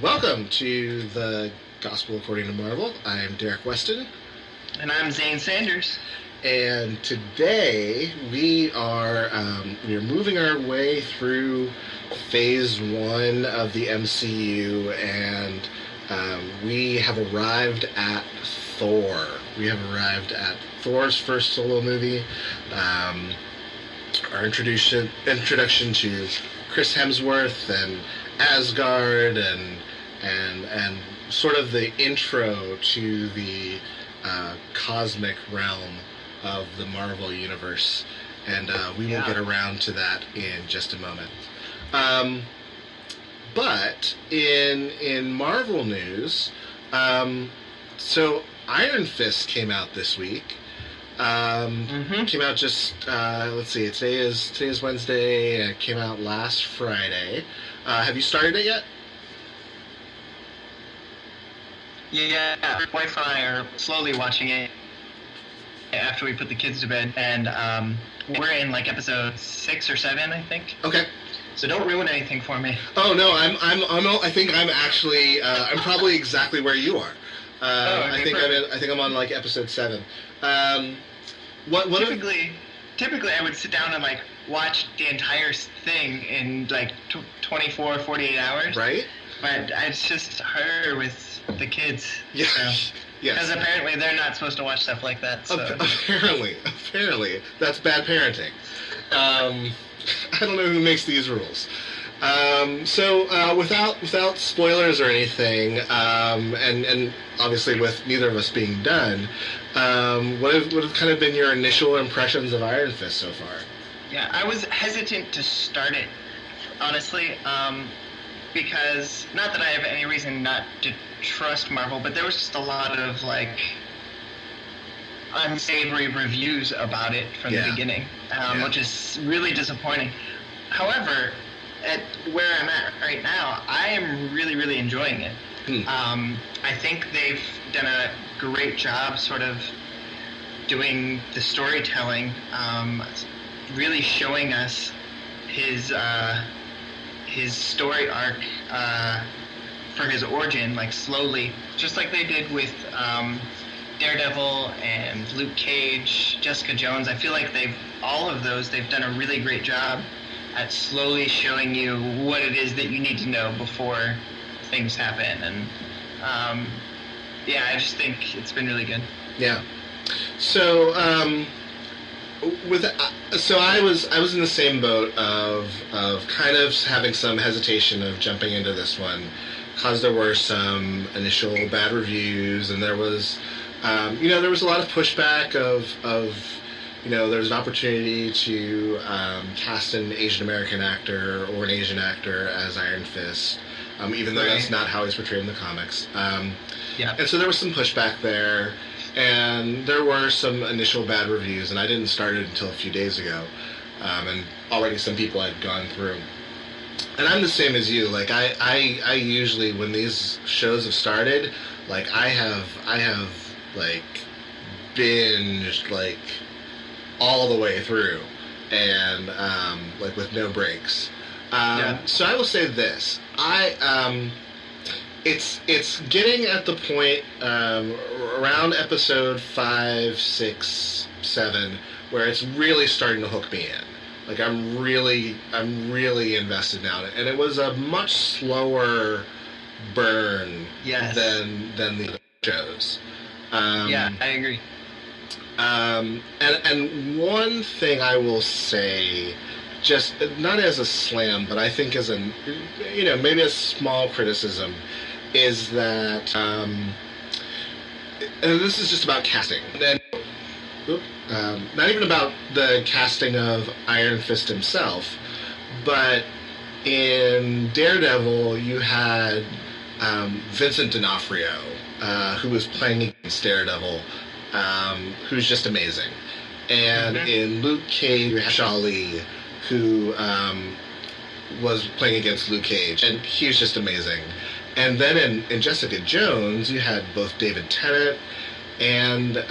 Welcome to the Gospel According to Marvel. I'm Derek Weston. And I'm Zane Sanders. And today we're moving our way through Phase 1 of the MCU, and we have arrived at Thor. We have arrived at Thor's first solo movie. Our introduction to Chris Hemsworth and Asgard and sort of the intro to the cosmic realm of the Marvel universe, and we will get around to that in just a moment. But in Marvel news, so Iron Fist came out this week. Came out just let's see. Today is Wednesday, and it came out last Friday. Have you started it yet? Yeah, my wife and I are slowly watching it after we put the kids to bed, and we're in like episode 6 or 7, I think. Okay. So don't ruin anything for me. Oh no, I think I'm actually I'm probably exactly where you are. I think I'm on like episode 7. Typically I would sit down and like watch the entire thing in like 24, 48 hours. Right. But it's just harder with the kids. Yeah. So. Yes. Because apparently they're not supposed to watch stuff like that. So. Apparently, that's bad parenting. I don't know who makes these rules. So without spoilers or anything, and obviously with neither of us being done, what have kind of been your initial impressions of Iron Fist so far? Yeah, I was hesitant to start it, honestly, because not that I have any reason not to trust Marvel, but there was just a lot of like unsavory reviews about it from the beginning, which is really disappointing. However, at where I'm at right now, I am really, really enjoying it. I think they've done a great job sort of doing the storytelling, really showing us his story arc for his origin, like slowly, just like they did with Daredevil and Luke Cage, Jessica Jones. I feel like they've done a really great job at slowly showing you what it is that you need to know before things happen, and I just think it's been really good. Yeah. So I was in the same boat of kind of having some hesitation of jumping into this one, because there were some initial bad reviews, and there was there was a lot of pushback of there's an opportunity to cast an Asian American actor or an Asian actor as Iron Fist, even though that's not how he's portrayed in the comics. And so there was some pushback there, and there were some initial bad reviews, and I didn't start it until a few days ago, and already some people had gone through. And I'm the same as you. Like I usually, when these shows have started, like I have like binged like all the way through, and like with no breaks. So I will say this: it's getting at the point around episode 5, 6, 7 where it's really starting to hook me in. Like I'm really invested now, and it was a much slower burn than the other shows. I agree. And one thing I will say, just not as a slam, but I think as maybe a small criticism, is that and this is just about casting. And not even about the casting of Iron Fist himself, but in Daredevil you had Vincent D'Onofrio, who was playing against Daredevil, who's just amazing. And in Luke Cage, you had Shali, who was playing against Luke Cage, and he was just amazing. And then in Jessica Jones, you had both David Tennant and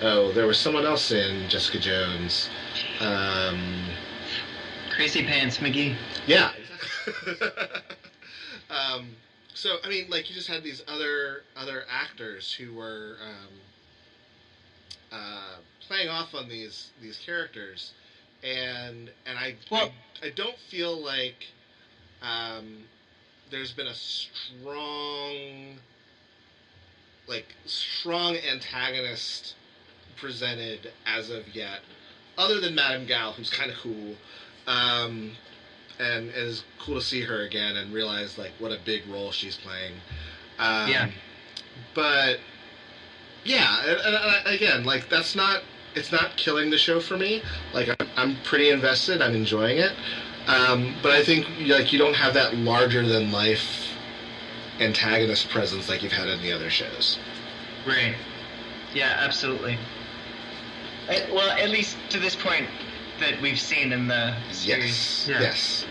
there was someone else in Jessica Jones. Crazy Pants McGee. Yeah. Um, so I mean, like you just had these other actors who were playing off on these characters, and Well, I don't feel like um, there's been a strong antagonist presented as of yet, other than Madame Gal, who's kind of cool. Um, and it's cool to see her again and realize like what a big role she's playing. yeah. But yeah, and again, like it's not killing the show for me. Like I'm pretty invested. I'm enjoying it. But I think like you don't have that larger than life antagonist presence like you've had in the other shows. Right. Yeah, absolutely. Well, at least to this point that we've seen in the series. Yes. Yeah. Yes.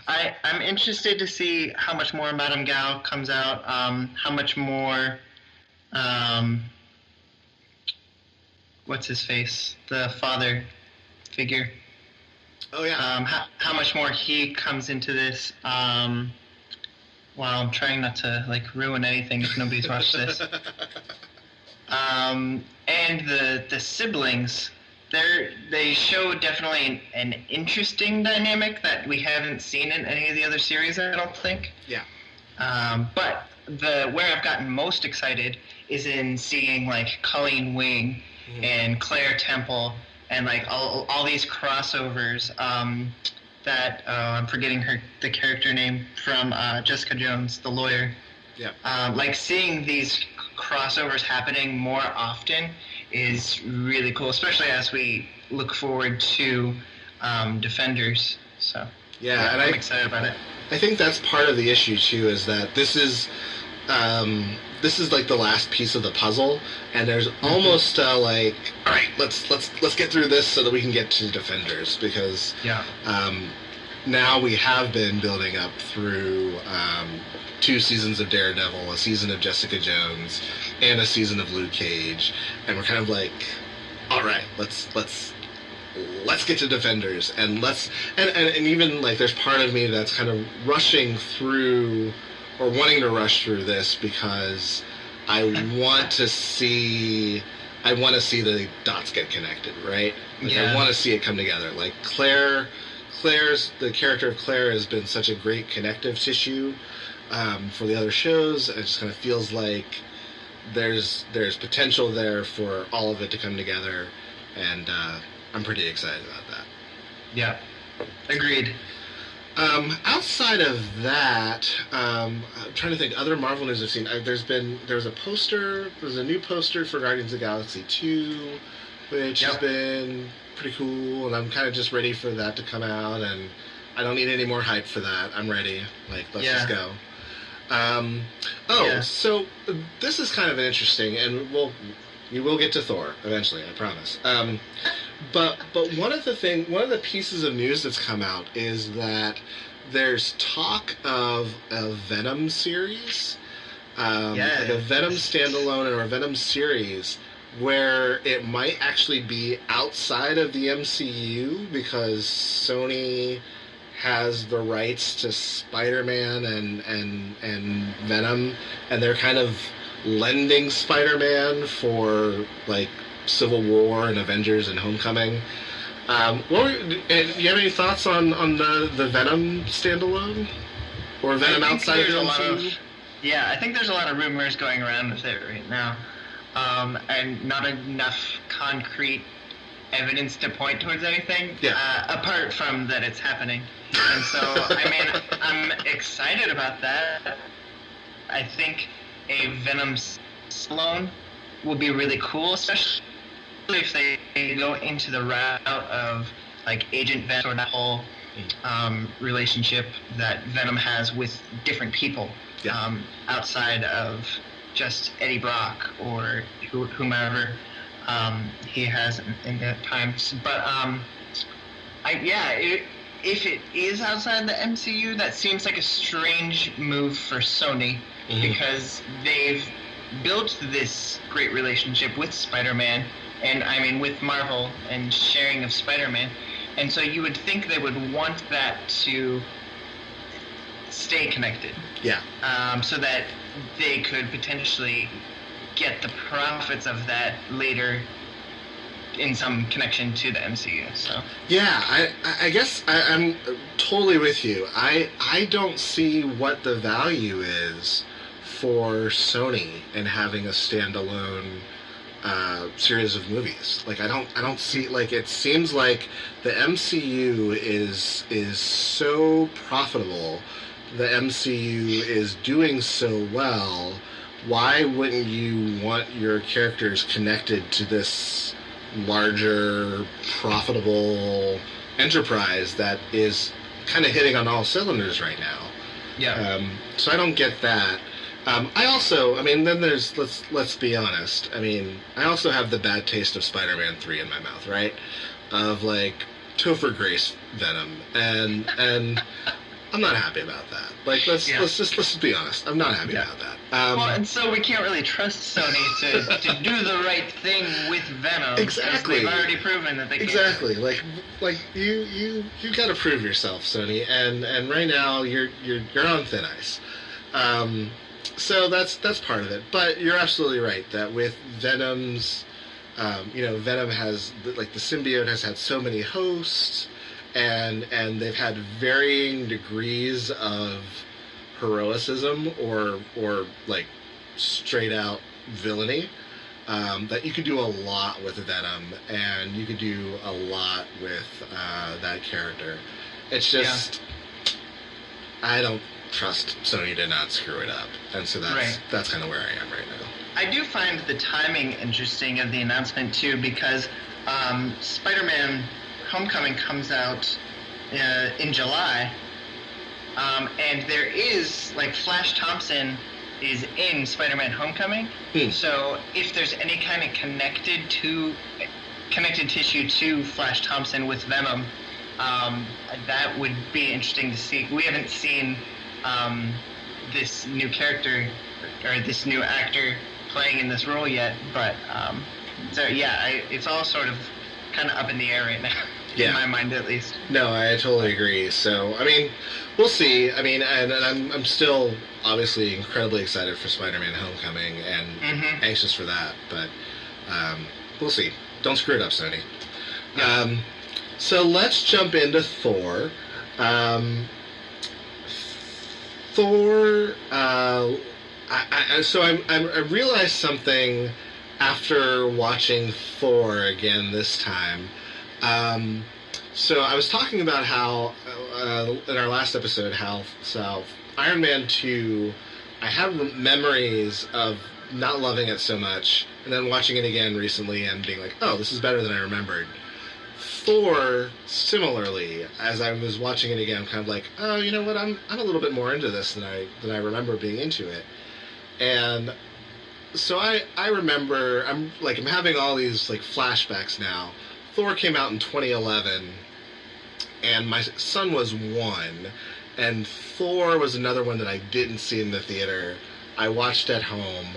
Yeah. I'm interested to see how much more Madame Gao comes out. How much more. What's his face? The father figure. Oh yeah. How much more he comes into this. Well, I'm trying not to like ruin anything if nobody's watched this. And the siblings, they show definitely an interesting dynamic that we haven't seen in any of the other series, I don't think. Yeah. But where I've gotten most excited is in seeing like Colleen Wing and Claire Temple and like all these crossovers. That I'm forgetting the character name from Jessica Jones, the lawyer. Yeah. Like seeing these crossovers happening more often is really cool, especially as we look forward to Defenders. So yeah, and I'm excited about it. I think that's part of the issue too, is that this is like the last piece of the puzzle, and there's almost like, all right, let's get through this so that we can get to Defenders, because now we have been building up through 2 seasons of Daredevil, a season of Jessica Jones, and a season of Luke Cage, and we're kind of like, all right, let's get to Defenders, and and even like there's part of me that's kind of rushing through or wanting to rush through this because I want to see the dots get connected, right? Like I want to see it come together. Like the character of Claire has been such a great connective tissue for the other shows. It just kind of feels like there's potential there for all of it to come together, and I'm pretty excited about that. Yeah, agreed. Outside of that, I'm trying to think other Marvel news I've seen. There's a new poster for Guardians of the Galaxy 2, which has been pretty cool, and I'm kind of just ready for that to come out, and I don't need any more hype for that. I'm ready. Like, let's just go. So this is kind of interesting, and we will get to Thor eventually, I promise. But one of the pieces of news that's come out is that there's talk of a Venom series, like a Venom standalone or a Venom series, where it might actually be outside of the MCU because Sony has the rights to Spider-Man and Venom, and they're kind of lending Spider-Man for like Civil War and Avengers and Homecoming. Do you have any thoughts on the Venom standalone or Venom outside of the MCU? I think there's a lot of rumors going around with it right now, and not enough concrete evidence to point towards anything. Apart from that it's happening, and so I mean I'm excited about that. I think a Venom standalone would be really cool, especially if they go into the route of like Agent Venom or that whole relationship that Venom has with different people outside of just Eddie Brock or whomever he has in that time. But if it is outside the MCU, that seems like a strange move for Sony, because they've built this great relationship with Spider-Man, and I mean with Marvel and sharing of Spider-Man, and so you would think they would want that to stay connected. Yeah. So that they could potentially get the profits of that later in some connection to the MCU. So Yeah, I guess I'm totally with you. I don't see what the value is for Sony in having a standalone series of movies. Like I don't see, like, it seems like the MCU is so profitable. The MCU is doing so well. Why wouldn't you want your characters connected to this larger, profitable enterprise that is kind of hitting on all cylinders right now? yeah, So I don't get that. I also, I mean, then there's, let's be honest. I mean, I also have the bad taste of Spider-Man 3 in my mouth, right? Of like Topher Grace Venom, and I'm not happy about that. Like, let's just be honest. I'm not happy about that. well, and so we can't really trust Sony to do the right thing with Venom. Exactly. They've already proven that they can't. Exactly. Like you got to prove yourself, Sony, and right now you're on thin ice. So that's part of it. But you're absolutely right that with Venom's, Venom has, like, the symbiote has had so many hosts, and they've had varying degrees of heroicism or like straight out villainy. That you could do a lot with Venom, and you could do a lot with that character. It's just I don't trust Sony to not screw it up, and so that's kind of where I am right now. I do find the timing interesting of the announcement too, because Spider-Man Homecoming comes out in July, and there is, like, Flash Thompson is in Spider-Man Homecoming. So if there's any kind of connected tissue to Flash Thompson with Venom, that would be interesting to see. We haven't seen this new character or this new actor playing in this role yet, but it's all sort of kind of up in the air right now. In my mind, at least. No, I totally agree. So, I mean, we'll see. I mean, and I'm still obviously incredibly excited for Spider-Man Homecoming and anxious for that. But we'll see. Don't screw it up, Sony. Yeah. So let's jump into Thor. Thor. I realized something after watching Thor again this time. So I was talking about how in our last episode how Iron Man 2, I have memories of not loving it so much, and then watching it again recently and being like, oh, this is better than I remembered. Thor, similarly, as I was watching it again, I'm kind of like, oh, you know what, I'm a little bit more into this than I remember being into it. And so I remember, I'm having all these, like, flashbacks now. Thor came out in 2011, and my son was 1, and Thor was another one that I didn't see in the theater. I watched at home,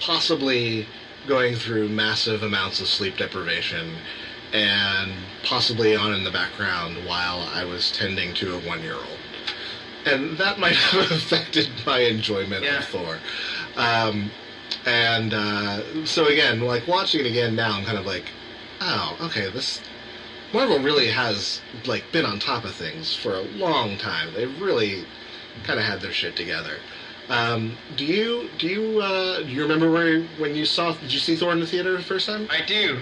possibly going through massive amounts of sleep deprivation, and possibly on in the background while I was tending to a 1-year-old. And that might have affected my enjoyment of Thor. So again, like, watching it again now, I'm kind of like, oh, okay, this Marvel really has, like, been on top of things for a long time. They've really kind of had their shit together. Do you remember when you did you see Thor in the theater the first time? I do.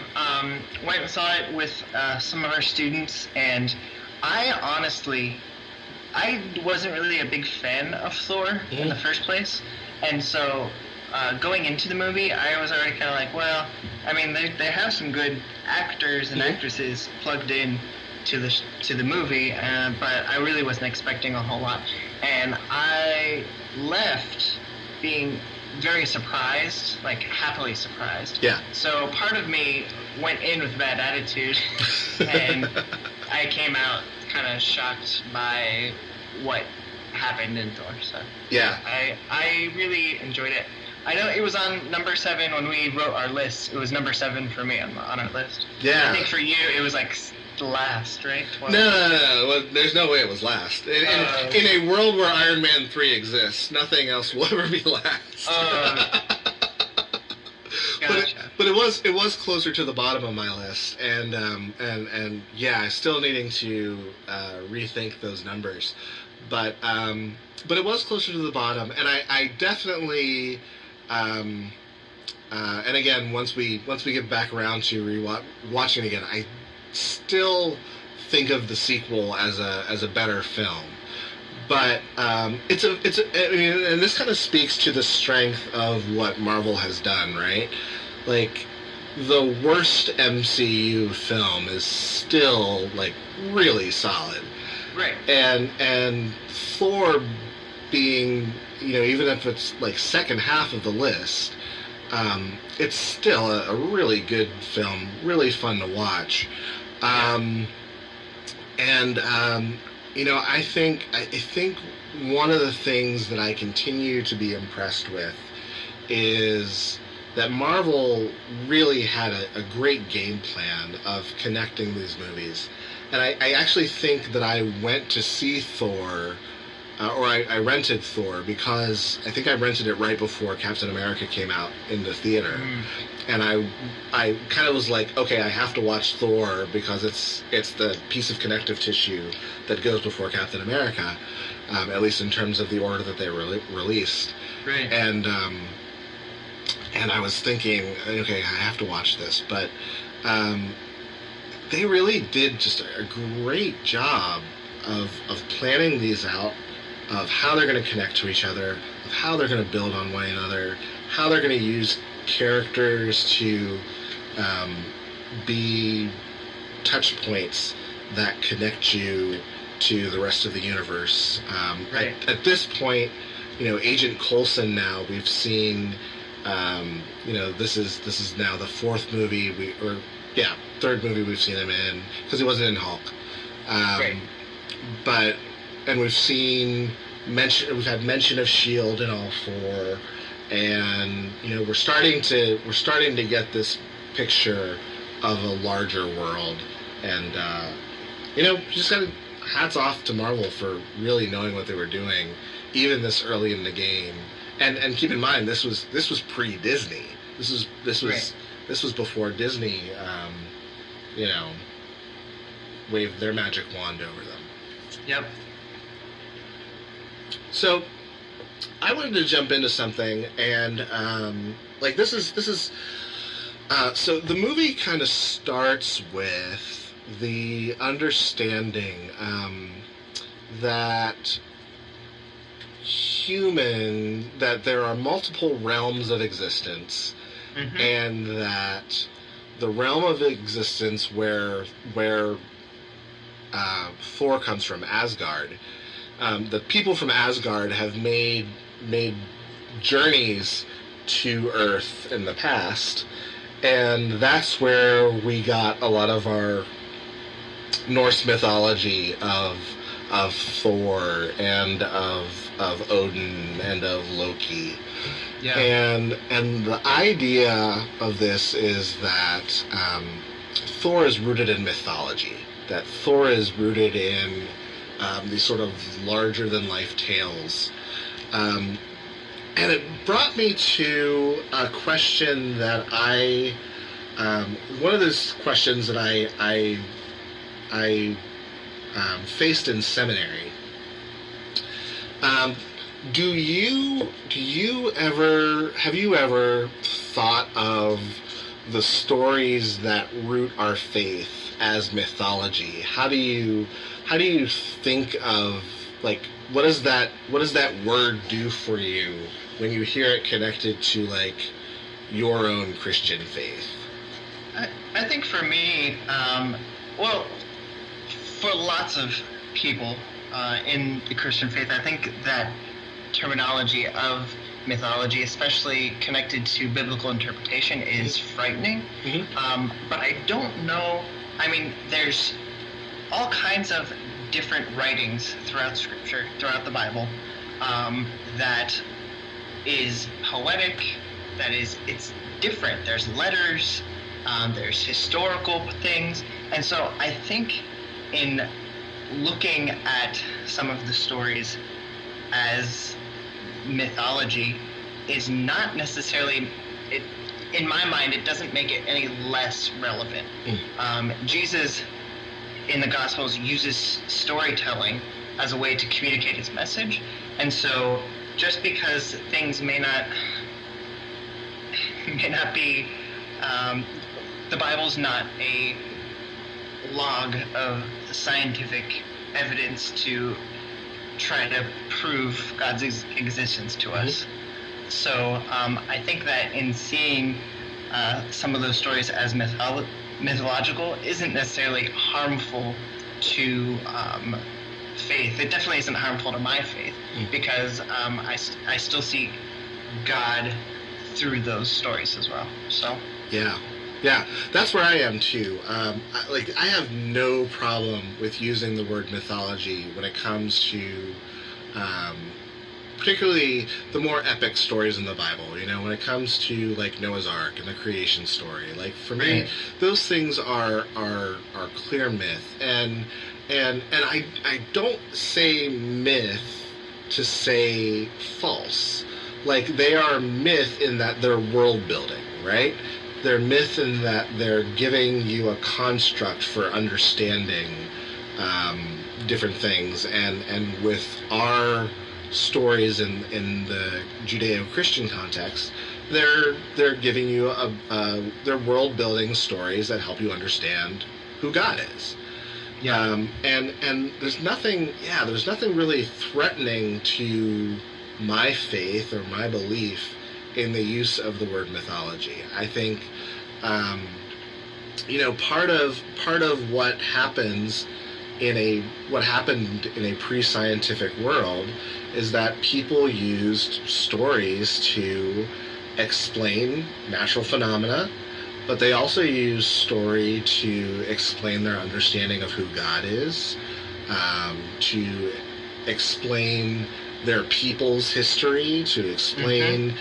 Went and saw it with some of our students, and I wasn't really a big fan of Thor in the first place, and so going into the movie, I was already kind of like, well, I mean, they have some good actors and actresses plugged in to the movie, but I really wasn't expecting a whole lot, and I left being very surprised, like, happily surprised. Yeah. So part of me went in with a bad attitude, and I came out kind of shocked by what happened in Thor. So yeah, I really enjoyed it. I know it was on number 7 when we wrote our list. It was number 7 for me on our list. Yeah. I think for you it was like last, right? 12. No. Well, there's no way it was last. In a world where Iron Man 3 exists, nothing else will ever be last. Gotcha. But it was closer to the bottom of my list, and yeah, still needing to rethink those numbers, but it was closer to the bottom, and I definitely, and again, once we get back around to watching it again, I still think of the sequel as a better film. But I mean, and this kind of speaks to the strength of what Marvel has done, right? Like, the worst MCU film is still, like, really solid. Right. And Thor being, even if it's, like, second half of the list, it's still a really good film, really fun to watch. I think one of the things that I continue to be impressed with is that Marvel really had a great game plan of connecting these movies. And I actually think that I went to see Thor, or I rented Thor, because I think I rented it right before Captain America came out in the theater. And I kind of was like, okay, I have to watch Thor because it's the piece of connective tissue that goes before Captain America, at least in terms of the order that they released. Right. And I was thinking, okay, I have to watch this, but they really did just a great job of planning these out, of how they're going to connect to each other, of how they're going to build on one another, how they're going to use characters to be touch points that connect you to the rest of the universe. Right. At this point, Agent Coulson now, we've seen, this is now the fourth movie, third movie we've seen him in, because he wasn't in Hulk. Right. And we've had mention of S.H.I.E.L.D. in all four, and we're starting to get this picture of a larger world, and just kind of hats off to Marvel for really knowing what they were doing, even this early in the game. And keep in mind, this was pre-Disney. This was before Disney, waved their magic wand over them. Yep. So, I wanted to jump into something, and this is so the movie kind of starts with the understanding that there are multiple realms of existence, and that the realm of existence where Thor comes from, Asgard. The people from Asgard have made journeys to Earth in the past, and that's where we got a lot of our Norse mythology of Thor and of Odin and of Loki. Yeah. And the idea of this is that Thor is rooted in mythology. That Thor is rooted in these sort of larger-than-life tales. And it brought me to a question that one of those questions that I faced in seminary. Have you ever thought of the stories that root our faith as mythology? How do you think of, like, what does that word do for you when you hear it connected to, like, your own Christian faith? I think for me, for lots of people in the Christian faith, I think that terminology of mythology, especially connected to biblical interpretation, is frightening. But I don't know. I mean, there's all kinds of different writings throughout Scripture, throughout the Bible, that is poetic. It's different. There's letters. There's historical things. And so I think in looking at some of the stories as mythology is not necessarily, in my mind, it doesn't make it any less relevant. Jesus in the Gospels uses storytelling as a way to communicate his message, and so just because things may not be, the Bible's not a log of scientific evidence to try to prove God's existence to us. So I think that in seeing some of those stories as mythological isn't necessarily harmful to faith. It definitely isn't harmful to my faith, because I still see God through those stories as well. So yeah, that's where I am too. I have no problem with using the word mythology when it comes to particularly the more epic stories in the Bible. You know, when it comes to like Noah's Ark and the creation story, like for me, those things are clear myth, and I don't say myth to say false. Like, they are myth in that they're world building, right? They're myth in that they're giving you a construct for understanding different things, and with our stories in the Judeo-Christian context, they're giving you they're world building stories that help you understand who God is. And there's nothing really threatening to my faith or my belief in the use of the word mythology. I think part of what happened in a pre-scientific world is that people used stories to explain natural phenomena, but they also used story to explain their understanding of who God is, to explain their people's history, to explain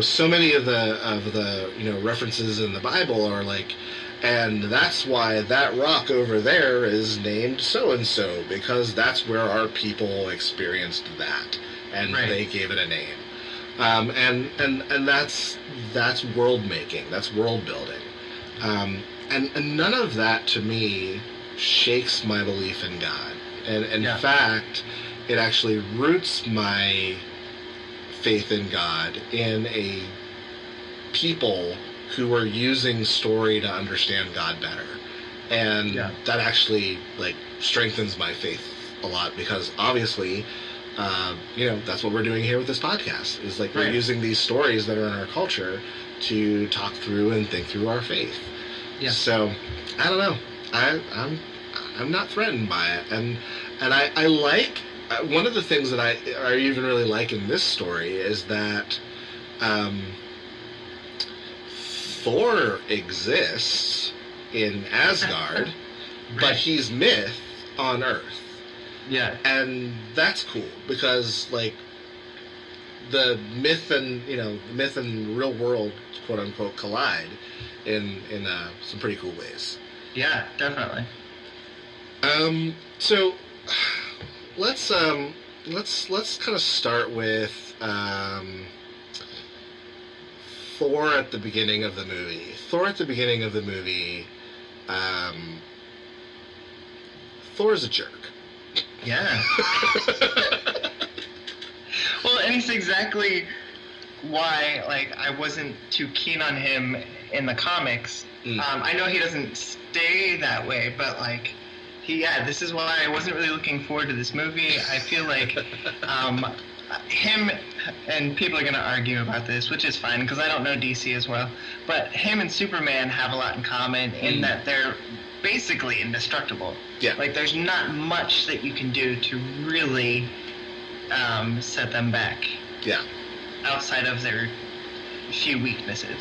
so many of the references in the Bible are like, and that's why that rock over there is named so-and-so, because that's where our people experienced that, and they gave it a name. And that's world making, that's world building. And none of that to me shakes my belief in God. And in fact, it actually roots my faith in God in a people who are using story to understand God better. And that actually strengthens my faith a lot, because obviously that's what we're doing here with this podcast, is we're using these stories that are in our culture to talk through and think through our faith. So I don't know, I'm not threatened by it, and I like one of the things that I even really like in this story is that Thor exists in Asgard, but he's myth on Earth. And that's cool, because the myth and real world, quote unquote, collide in some pretty cool ways. Yeah, definitely. So let's kind of start with Thor at the beginning of the movie. Thor's a jerk. Yeah. Well, and it's exactly why I wasn't too keen on him in the comics. I know he doesn't stay that way, but this is why I wasn't really looking forward to this movie. I feel like him, and people are going to argue about this, which is fine because I don't know DC as well, but him and Superman have a lot in common in that they're basically indestructible. There's not much that you can do to really set them back. Outside of their few weaknesses.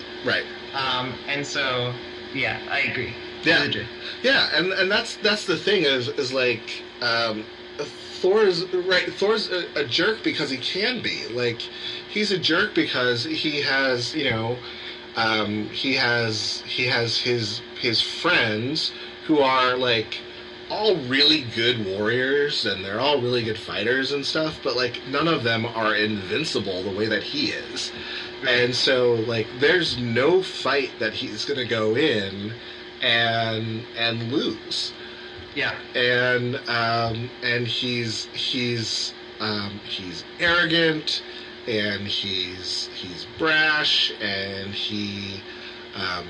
And so, I agree. And that's the thing is Thor's a jerk because he can be. He's a jerk because he has, He has his friends who are like all really good warriors, and they're all really good fighters and stuff, but like none of them are invincible the way that he is. And so like there's no fight that he's gonna go in and lose. Yeah. And he's arrogant, and he's brash, and um,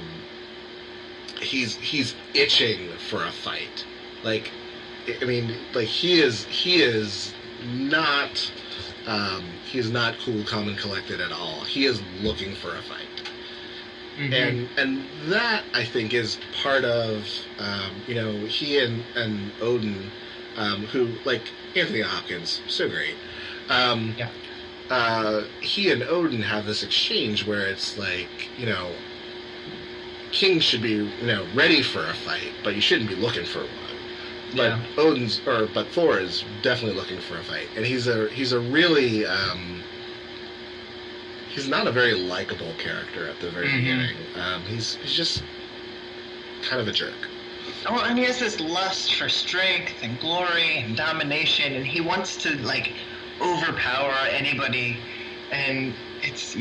he's itching for a fight. Like, I mean, like he is not he's not cool, calm, and collected at all. He is looking for a fight. And that I think is part of he and Odin, who like Anthony Hopkins, so great. He and Odin have this exchange where it's like, kings should be ready for a fight, but you shouldn't be looking for one. But but Thor is definitely looking for a fight, and he's a really he's not a very likable character at the very beginning. He's just kind of a jerk. Oh, and he has this lust for strength and glory and domination, and he wants to like overpower anybody, and it's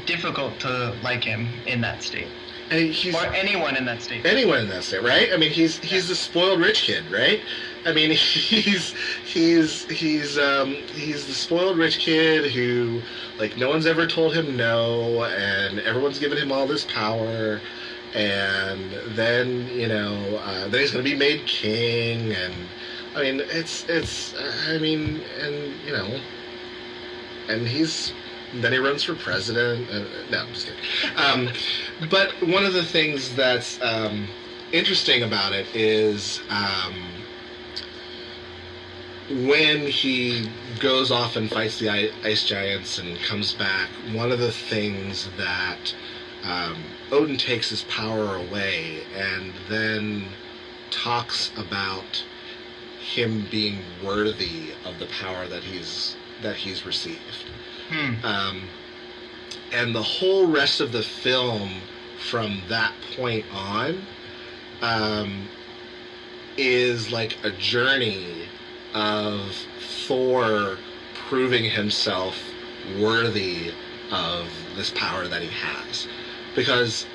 difficult to like him in that state. Or anyone in that state. Anyone in that state, right? I mean, he's the spoiled rich kid, right? I mean, he's the spoiled rich kid who, like, no one's ever told him no, and everyone's given him all this power, and then then he's going to be made king, and I mean, and then he runs for president. No, I'm just kidding. But one of the things that's interesting about it is when he goes off and fights the ice giants and comes back, one of the things that Odin takes his power away and then talks about him being worthy of the power that he's received. And the whole rest of the film from that point on is like a journey of Thor proving himself worthy of this power that he has. Because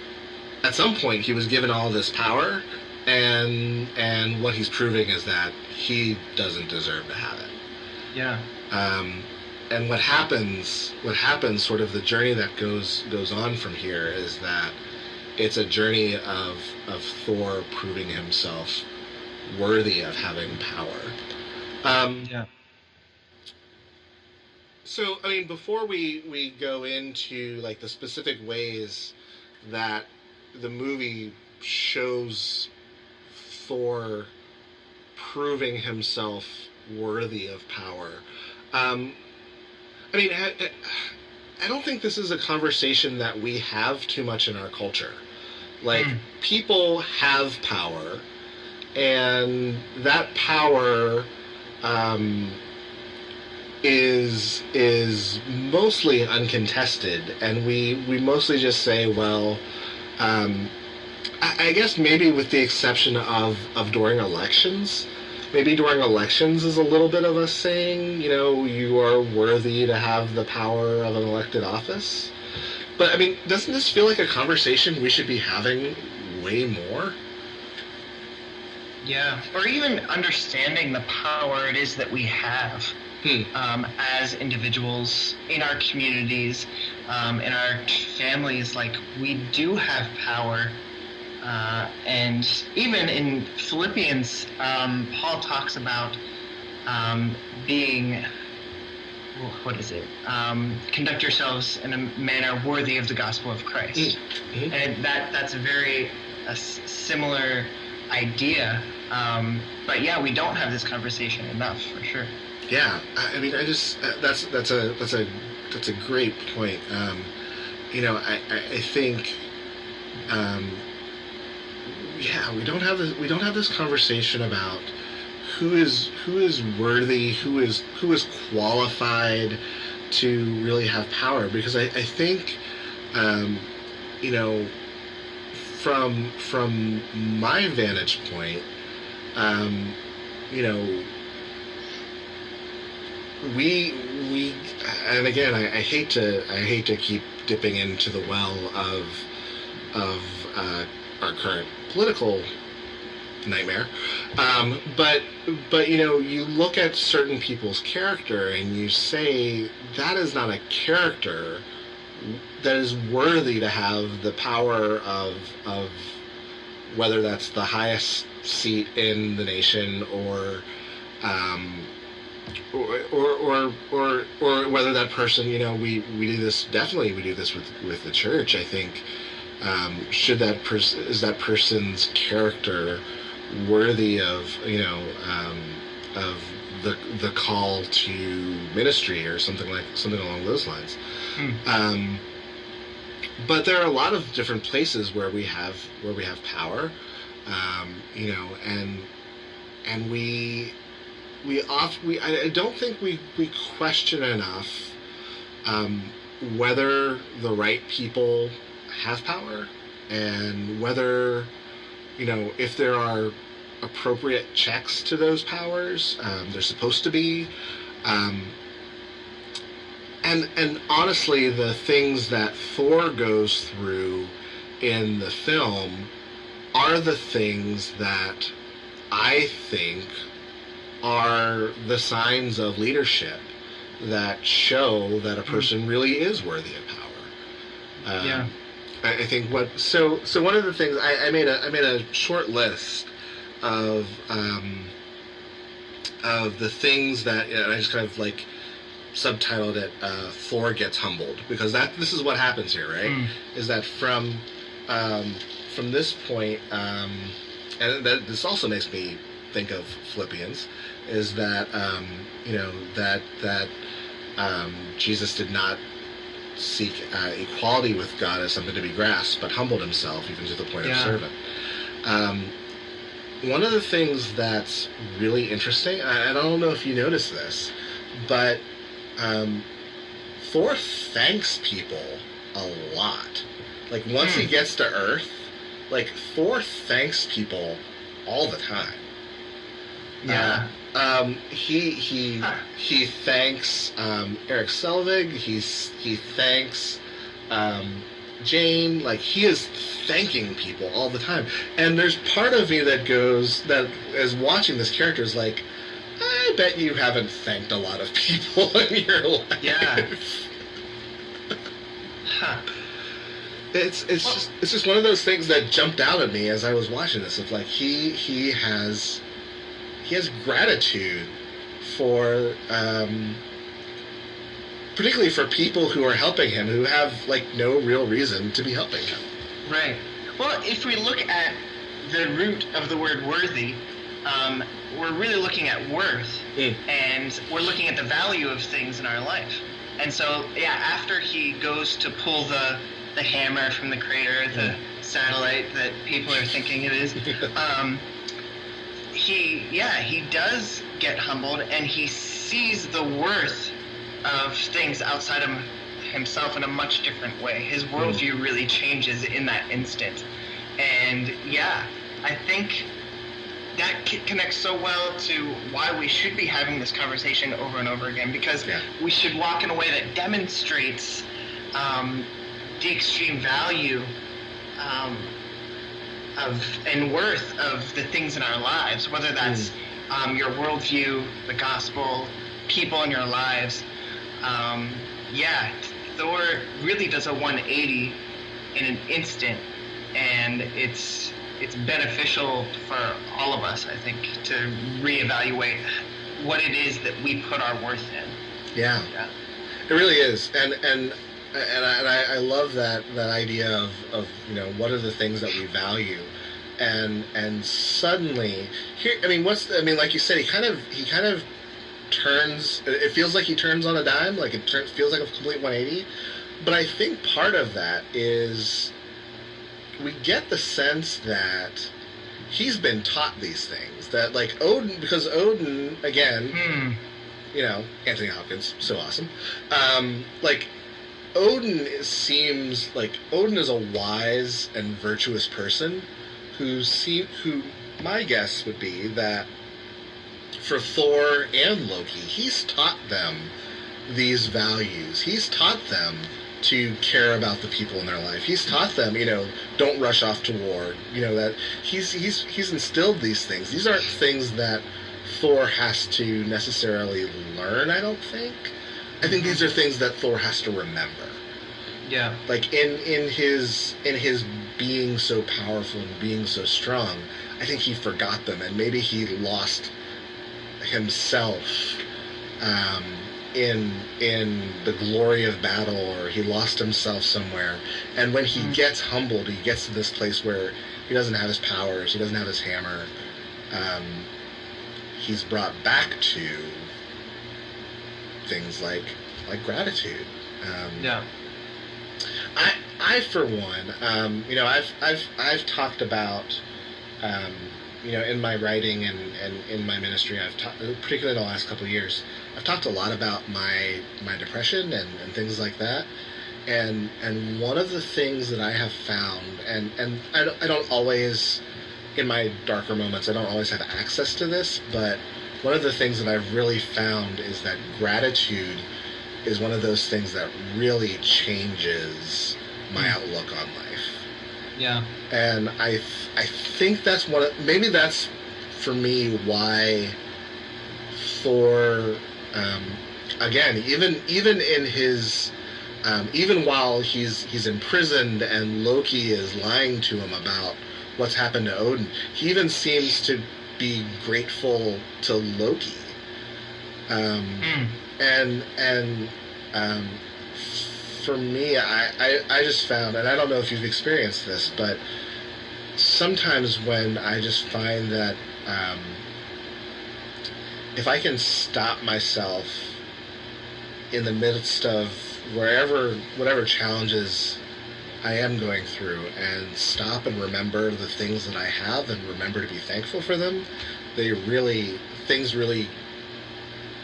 at some point he was given all this power, and what he's proving is that he doesn't deserve to have it. Yeah. And what happens, sort of the journey that goes on from here is that it's a journey of Thor proving himself worthy of having power. So, I mean, before we go into like the specific ways that the movie shows Thor proving himself worthy of power, I mean, I don't think this is a conversation that we have too much in our culture. Like, people have power, and that power is mostly uncontested, and we mostly just say, well, I guess maybe with the exception of during elections. Maybe during elections is a little bit of us saying, you are worthy to have the power of an elected office. But, I mean, doesn't this feel like a conversation we should be having way more? Yeah, or even understanding the power it is that we have as individuals in our communities, in our families. Like, we do have power. And even in Philippians, Paul talks about being, what is it? Conduct yourselves in a manner worthy of the gospel of Christ. And that's a very similar idea. But yeah, we don't have this conversation enough, for sure. Yeah, I mean, I just that's a great point. I think. Yeah, we don't have this conversation about who is worthy, who is qualified to really have power, because I think you know, from my vantage point, um, you know, we and again, I hate to keep dipping into the well of our current political nightmare, but you know, you look at certain people's character and you say that is not a character that is worthy to have the power of whether that's the highest seat in the nation um, or whether that person, you know, we do this, definitely we do this with the church. I think is that person's character worthy of, you know, of the call to ministry or something along those lines. But there are a lot of different places where we have power, you know, and I don't think we question enough whether the right people have power, and whether, you know, if there are appropriate checks to those powers. They're supposed to be. And honestly, the things that Thor goes through in the film are the things that I think are the signs of leadership that show that a person really is worthy of power. Yeah. I think so one of the things I made a short list of the things that, and I just kind of like subtitled it Thor gets humbled, because this is what happens here, right? Is that from this point, and this also makes me think of Philippians, is that you know, that Jesus did not seek equality with God as something to be grasped, but humbled himself even to the point of servant. One of the things that's really interesting, I don't know if you noticed this, but Thor thanks people a lot. Like, once he gets to Earth, like, Thor thanks people all the time. Yeah. He thanks Eric Selvig. He thanks Jane. Like, he is thanking people all the time. And there's part of me that is watching this character is like, I bet you haven't thanked a lot of people in your life. Yeah. Huh. It's just one of those things that jumped out at me as I was watching this. Of like, he has gratitude for particularly for people who are helping him, who have like no real reason to be helping him. Right. Well, if we look at the root of the word worthy, we're really looking at worth, and we're looking at the value of things in our life. And so, yeah, after he goes to pull the hammer from the crater, the satellite that people are thinking it is, he does get humbled, and he sees the worth of things outside of himself in a much different way. His worldview really changes in that instant. And yeah, I think that connects so well to why we should be having this conversation over and over again, because we should walk in a way that demonstrates the extreme value and worth of the things in our lives, whether that's your worldview, the gospel, people in your lives. Thor really does a 180 in an instant, and it's beneficial for all of us, I think, to reevaluate what it is that we put our worth in. Yeah. It really is, and I love that idea of you know, what are the things that we value, and suddenly here, like you said, he kind of turns. It feels like he turns on a dime, like it feels like a complete 180. But I think part of that is we get the sense that he's been taught these things, that like Odin, because Odin again, you know, Anthony Hopkins, so awesome. Like Odin seems like Odin is a wise and virtuous person who my guess would be that for Thor and Loki, he's taught them these values. He's taught them to care about the people in their life. He's taught them, don't rush off to war. That he's instilled these things. These aren't things that Thor has to necessarily learn, I don't think. I think these are things that Thor has to remember. Yeah. Like in his being so powerful and being so strong, I think he forgot them, and maybe he lost himself in the glory of battle, or he lost himself somewhere. And when he gets humbled, he gets to this place where he doesn't have his powers, he doesn't have his hammer. He's brought back to things like gratitude. Yeah. I for one, I've talked about, in my writing and in my ministry, particularly the last couple of years, I've talked a lot about my depression and things like that. And one of the things that I have found, and I don't always, in my darker moments, I don't always have access to this, but one of the things that I've really found is that gratitude is one of those things that really changes my outlook on life. Yeah. And I think that's maybe that's for me why Thor, again, even in his, even while he's imprisoned and Loki is lying to him about what's happened to Odin, he even seems to be grateful to Loki. And for me, I just found, and I don't know if you've experienced this, but sometimes when I just find that if I can stop myself in the midst of whatever challenges I am going through, and stop and remember the things that I have and remember to be thankful for them, things really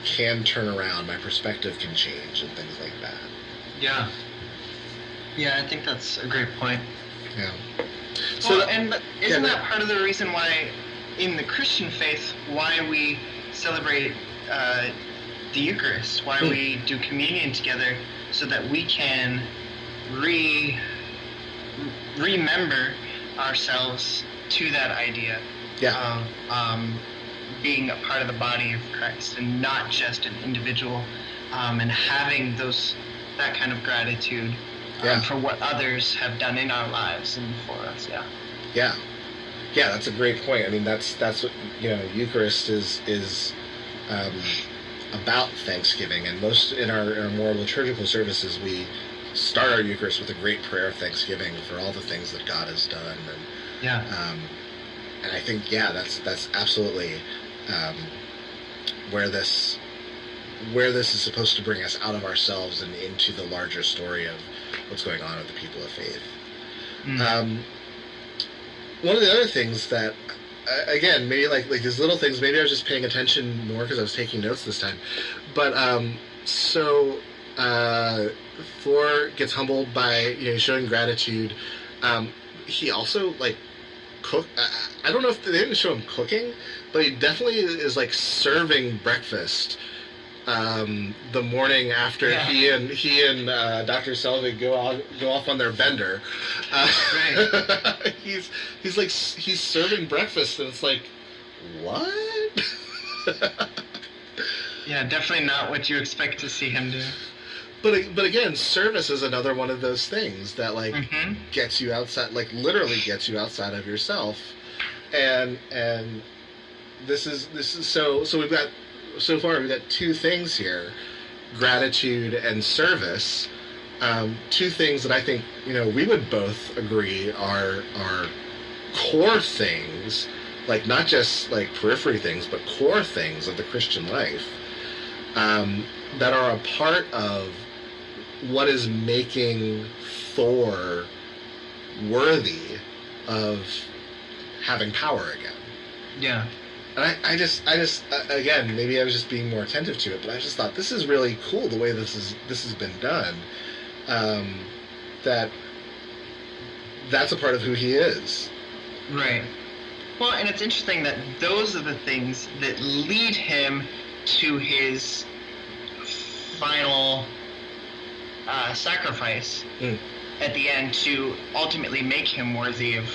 can turn around. My perspective can change and things like that. Yeah. Yeah, I think that's a great point. Yeah. So, isn't that part of the reason why, in the Christian faith, why we celebrate the Eucharist, why we do communion together, so that we can remember ourselves to that idea of being a part of the body of Christ and not just an individual, and having that kind of gratitude for what others have done in our lives and for us. Yeah, that's a great point. I mean, that's what Eucharist is about Thanksgiving, and most in our more liturgical services we start our Eucharist with a great prayer of thanksgiving for all the things that God has done, and I think that's absolutely where this is supposed to bring us out of ourselves and into the larger story of what's going on with the people of faith. One of the other things that, again, maybe like these little things, maybe I was just paying attention more because I was taking notes this time, but Thor gets humbled by showing gratitude. He also cook. I don't know if they didn't show him cooking, but he definitely is serving breakfast the morning after he and Dr. Selvig go off on their bender. Right. he's serving breakfast, and it's like, what? Yeah, definitely not what you expect to see him do. But again, service is another one of those things that gets you outside, literally gets you outside of yourself, and this is so we've got two things here: gratitude and service. Two things that I think we would both agree are core things, not just periphery things, but core things of the Christian life, that are a part of what is making Thor worthy of having power again. Yeah. And I just again, maybe I was just being more attentive to it, but I just thought this is really cool the way this has been done, that that's a part of who he is. Right. Well, and it's interesting that those are the things that lead him to his final sacrifice at the end to ultimately make him worthy of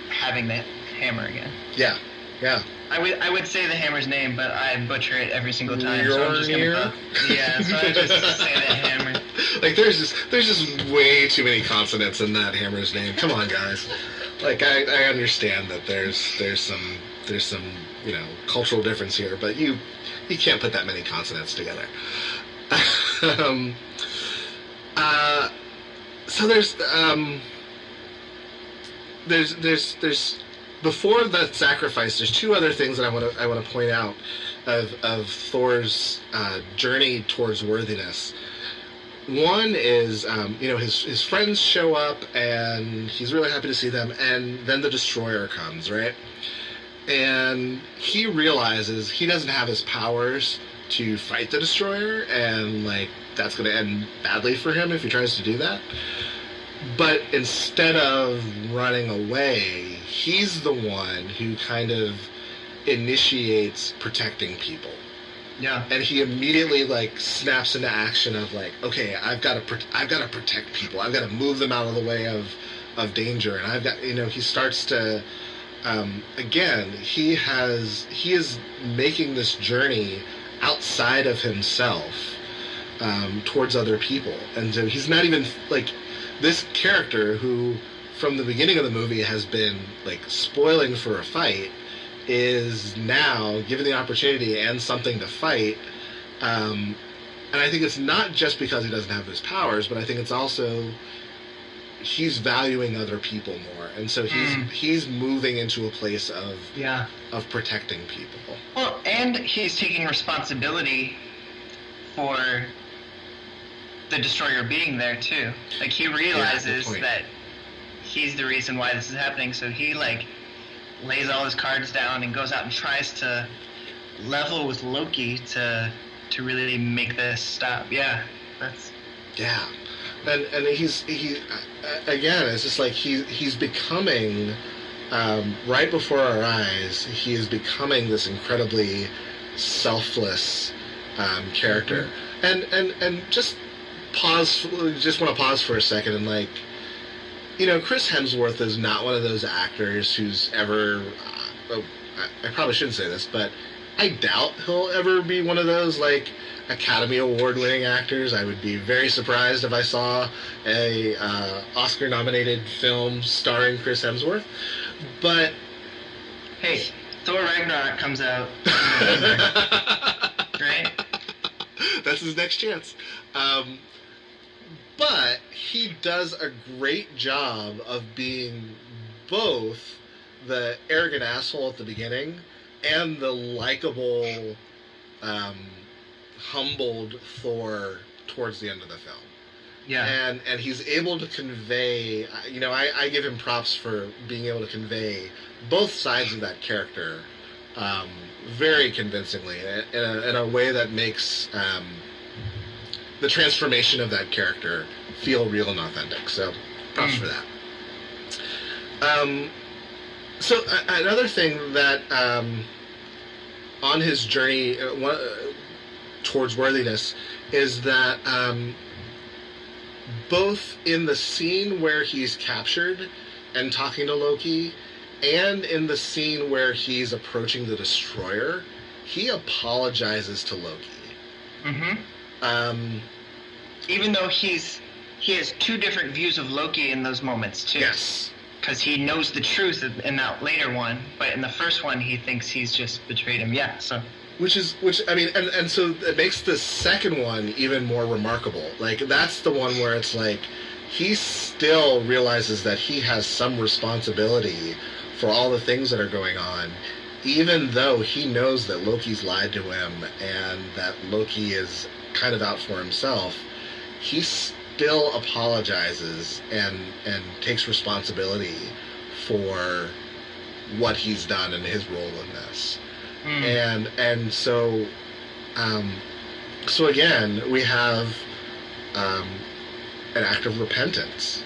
having the hammer again. Yeah, yeah. I would say the hammer's name, but I butcher it every single time. So I'm just gonna so I just say the hammer. Like there's just way too many consonants in that hammer's name. Come on, guys. Like I understand that there's some cultural difference here, but you can't put that many consonants together. So there's before the sacrifice, there's two other things that I want to point out of Thor's journey towards worthiness. One is, his friends show up and he's really happy to see them, and then the destroyer comes, right? And he realizes he doesn't have his powers to fight the destroyer, and that's going to end badly for him if he tries to do that. But instead of running away, he's the one who kind of initiates protecting people. Yeah. And he immediately snaps into action of okay, I've got to protect people. I've got to move them out of the way of danger. And I've got he starts to again, he is making this journey outside of himself towards other people. And so he's not even this character who from the beginning of the movie has been spoiling for a fight is now given the opportunity and something to fight, and I think it's not just because he doesn't have his powers, but I think it's also he's valuing other people more, and so he's moving into a place of protecting people. Well, and he's taking responsibility for the destroyer being there too. He realizes that he's the reason why this is happening, so he lays all his cards down and goes out and tries to level with Loki to really make this stop. And he's again, it's just he's becoming right before our eyes, he is becoming this incredibly selfless character. And just want to pause for a second and Chris Hemsworth is not one of those actors who's ever... I probably shouldn't say this, but I doubt he'll ever be one of those, Academy Award-winning actors. I would be very surprised if I saw a Oscar-nominated film starring Chris Hemsworth. But... Hey, Thor Ragnarok comes out in November. Right? That's his next chance. But he does a great job of being both the arrogant asshole at the beginning and the likable, humbled Thor towards the end of the film. Yeah. And he's able to convey, I give him props for being able to convey both sides of that character very convincingly in a way that makes... the transformation of that character feel real and authentic. So, props for that. So another thing that on his journey towards worthiness is that both in the scene where he's captured and talking to Loki, and in the scene where he's approaching the destroyer, he apologizes to Loki. Mm-hmm. Even though he has two different views of Loki in those moments too. Yes. Because he knows the truth in that later one, but in the first one he thinks he's just betrayed him. Yeah. So. Which I mean, and so it makes the second one even more remarkable. That's the one where it's he still realizes that he has some responsibility for all the things that are going on, even though he knows that Loki's lied to him and that Loki is kind of out for himself. He still apologizes and takes responsibility for what he's done and his role in this. And so again we have an act of repentance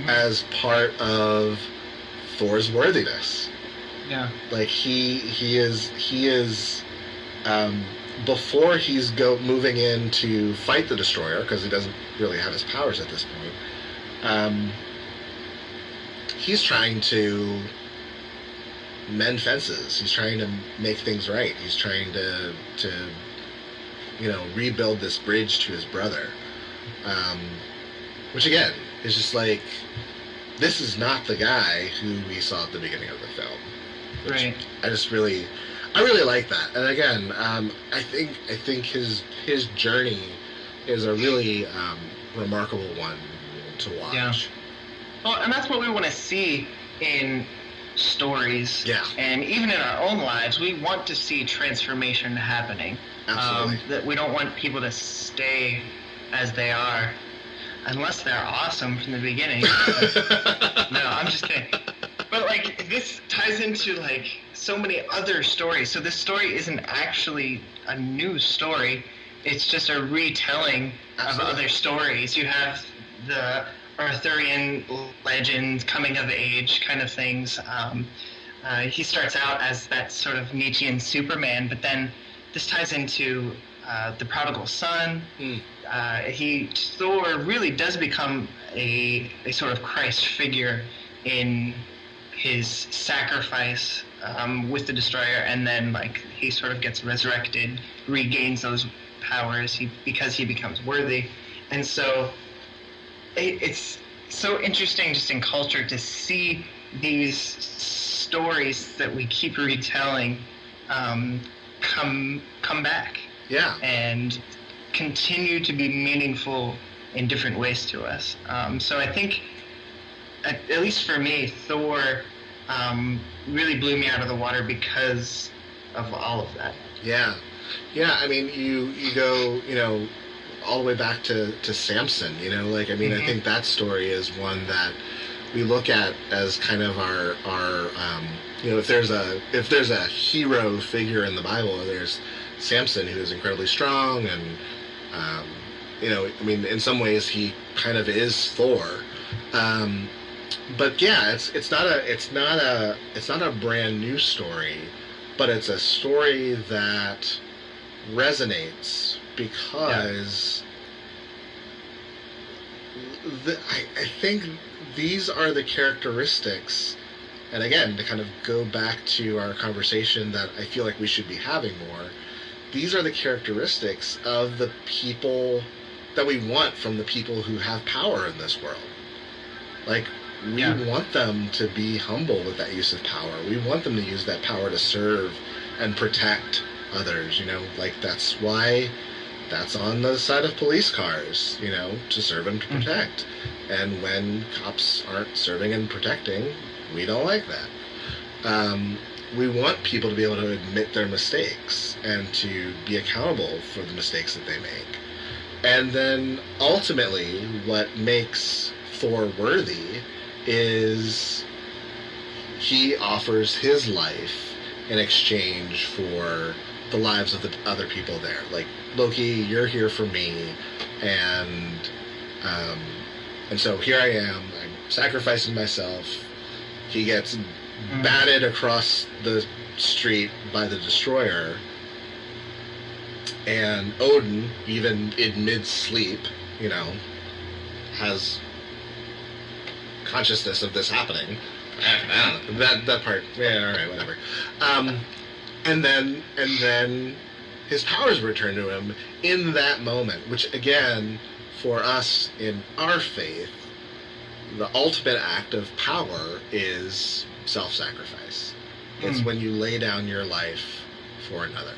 as part of Thor's worthiness. Yeah. Like he is before he's moving in to fight the Destroyer, because he doesn't really have his powers at this point. He's trying to mend fences. He's trying to make things right. He's trying to rebuild this bridge to his brother. Which again is just like, this is not the guy who we saw at the beginning of the film. Right. I really like that. And again, I think his journey is a really remarkable one to watch. Yeah. Well, and that's what we want to see in stories. Yeah. And even in our own lives, we want to see transformation happening. Absolutely. That we don't want people to stay as they are, unless they're awesome from the beginning. No, I'm just kidding. But like, this ties into like so many other stories. So this story isn't actually a new story. It's just a retelling of other stories. You have the Arthurian legend, coming of age kind of things. He starts out as that sort of Nietzschean Superman, but then this ties into the prodigal son. Thor really does become a sort of Christ figure in his sacrifice with the Destroyer, and then like he sort of gets resurrected, regains those powers because he becomes worthy. And so it's so interesting just in culture to see these stories that we keep retelling come back. Yeah. And continue to be meaningful in different ways to us. So I think, at least for me, Thor really blew me out of the water because of all of that. Yeah. I mean, you go, all the way back to Samson. I think that story is one that we look at as kind of our if there's a hero figure in the Bible, there's Samson, who is incredibly strong, and in some ways he kind of is Thor. But yeah, it's not a brand new story, but it's a story that resonates because I think these are the characteristics. And again, to kind of go back to our conversation that I feel like we should be having more, these are the characteristics of the people that we want from the people who have power in this world. Like, we want them to be humble with that use of power. We want them to use that power to serve and protect others, Like, that's why that's on the side of police cars, to serve and to protect. And when cops aren't serving and protecting, we don't like that. We want people to be able to admit their mistakes and to be accountable for the mistakes that they make. And then ultimately, what makes Thor worthy is he offers his life in exchange for the lives of the other people there. Like, Loki, you're here for me, and so here I am. I'm sacrificing myself. He gets batted across the street by the Destroyer, and Odin, even in mid-sleep, has consciousness of this happening. I don't know, that part, yeah, alright, whatever. And then his powers return to him in that moment, which again, for us in our faith, the ultimate act of power is self-sacrifice. It's when you lay down your life for another.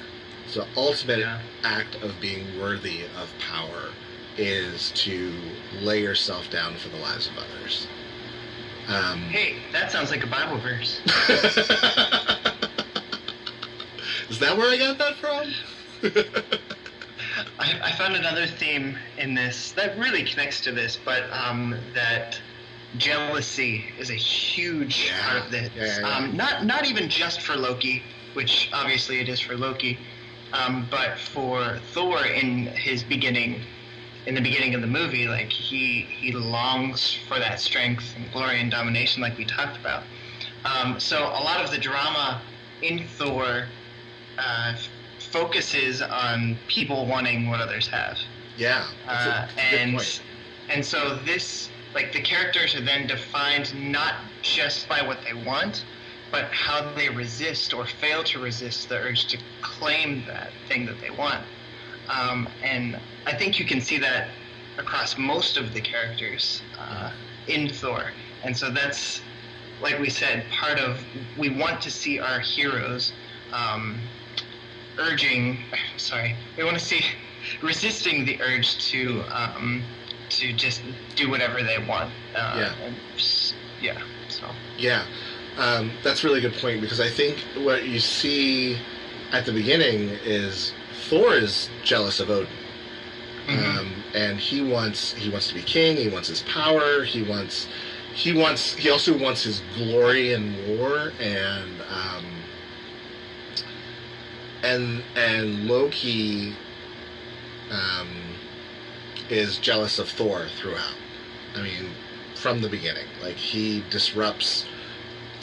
So the ultimate act of being worthy of power is to lay yourself down for the lives of others. Hey, that sounds like a Bible verse. Is that where I got that from? I found another theme in this that really connects to this, but that jealousy is a huge part of this. Not even just for Loki, which obviously it is for Loki, but for Thor in his beginning. in the beginning of the movie, like he longs for that strength and glory and domination, like we talked about. So a lot of the drama in Thor focuses on people wanting what others have. Yeah, that's a good point. And so this, like, the characters are then defined not just by what they want, but how they resist or fail to resist the urge to claim that thing that they want. And I think you can see that across most of the characters in Thor. And so that's, like we said, part of, we want to see our heroes we want to see resisting the urge to just do whatever they want. That's a really good point, because I think what you see at the beginning is Thor is jealous of Odin. And he wants to be king. He wants his power. He also wants his glory in war, and Loki is jealous of Thor throughout. I mean, from the beginning, like, he disrupts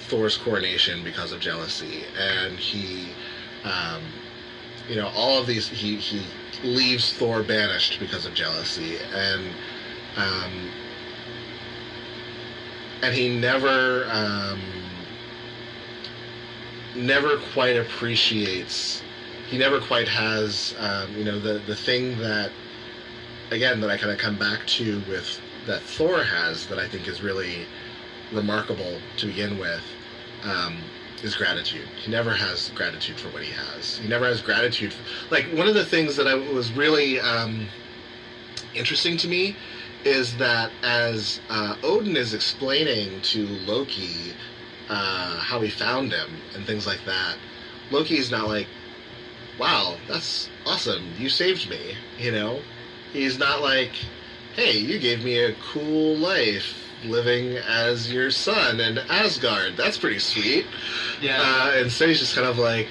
Thor's coronation because of jealousy, and he, all of these, he leaves Thor banished because of jealousy, and he never quite appreciates. He never quite has, the thing that, again, that I kind of come back to with that Thor has, that I think is really remarkable to begin with, is gratitude. He never has gratitude for what he has. He never has gratitude. Like, one of the things that was really interesting to me is that as Odin is explaining to Loki how he found him and things like that, Loki is not like, wow, that's awesome, you saved me, He's not like, hey, you gave me a cool life living as your son in Asgard. That's pretty sweet. Yeah. And so he's just kind of like,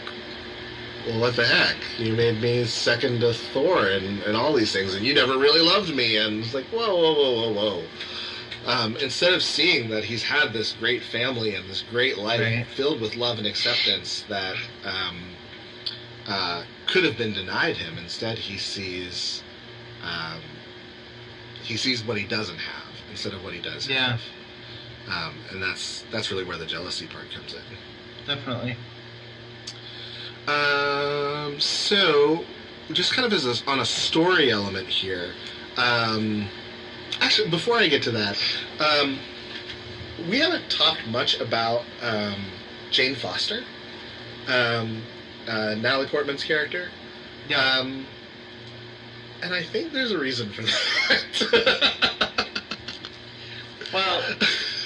well, what the heck? You made me second to Thor and all these things, and you never really loved me. And it's like, whoa. Instead of seeing that he's had this great family and this great life filled with love and acceptance that could have been denied him, instead he sees what he doesn't have instead of what he does have. And that's really where the jealousy part comes in. Definitely. So, just kind of on a story element here. Actually, before I get to that, we haven't talked much about Jane Foster, Natalie Portman's character. Yeah. And I think there's a reason for that. Well,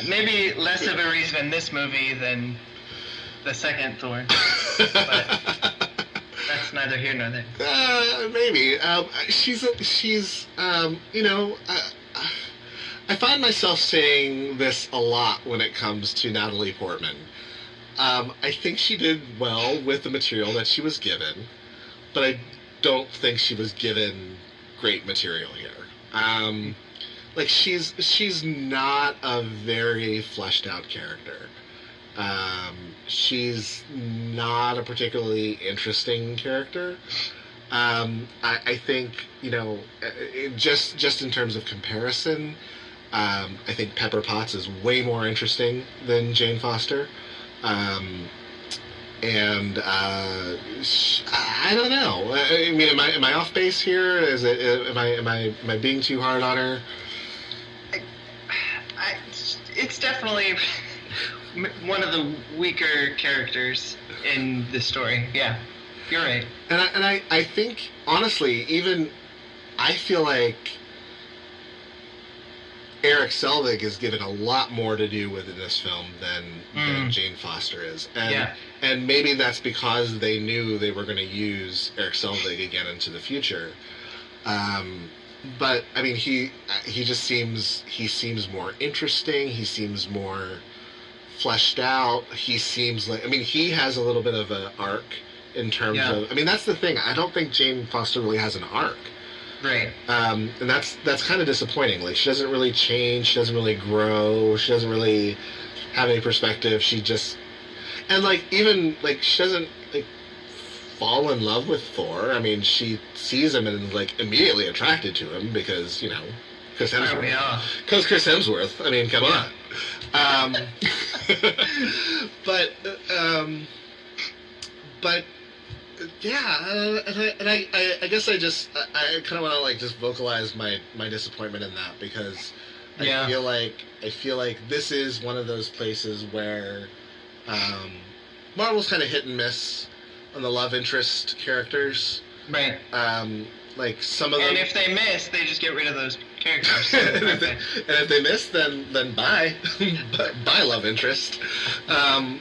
maybe less of a reason in this movie than the second Thor. But that's neither here nor there. Maybe. I find myself saying this a lot when it comes to Natalie Portman. I think she did well with the material that she was given, but I don't think she was given great material here. She's not a very fleshed out character. She's not a particularly interesting character. I think, just in terms of comparison, I think Pepper Potts is way more interesting than Jane Foster. I don't know. I mean, am I off base here? Am I being too hard on her? It's definitely one of the weaker characters in the story. Yeah, you're right. And I think, honestly, I feel like Eric Selvig is given a lot more to do with in this film than Jane Foster is. And maybe that's because they knew they were going to use Eric Selvig again into the future. But I mean, he just seems more interesting. He seems more fleshed out. He seems like, I mean, he has a little bit of an arc in terms of, I mean, that's the thing. I don't think Jane Foster really has an arc. Right. And that's kind of disappointing. Like, she doesn't really change. She doesn't really grow. She doesn't really have any perspective. She just, and like, even like, she doesn't like fall in love with Thor. I mean, she sees him and is like immediately attracted to him because, you know, Chris Hemsworth. Yeah. Because Chris Hemsworth. I mean, come on. But yeah, and I guess I kind of want to like just vocalize my disappointment in that, because I feel like this is one of those places where Marvel's kind of hit and miss on the love interest characters. Right. Like some of them. And if they miss, they just get rid of those characters. And if they miss, then bye, bye love interest. And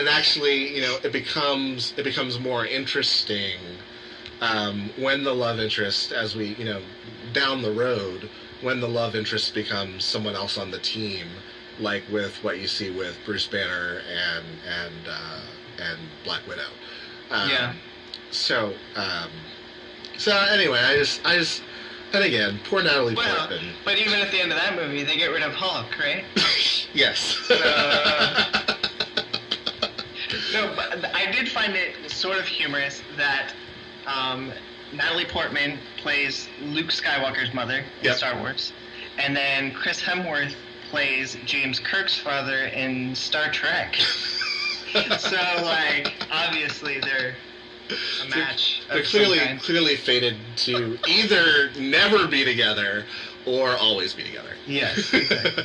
actually, you know, it becomes more interesting when the love interest, as we, you know, down the road, when the love interest becomes someone else on the team, like with what you see with Bruce Banner and Black Widow. Yeah. So anyway, I just, and again, poor Natalie Portman. But even at the end of that movie, they get rid of Hulk, right? Yes. No, but I did find it sort of humorous that Natalie Portman plays Luke Skywalker's mother in Star Wars, and then Chris Hemsworth plays James Kirk's father in Star Trek. So, like, obviously they're a match. They're clearly fated to either never be together or always be together. Yes, exactly.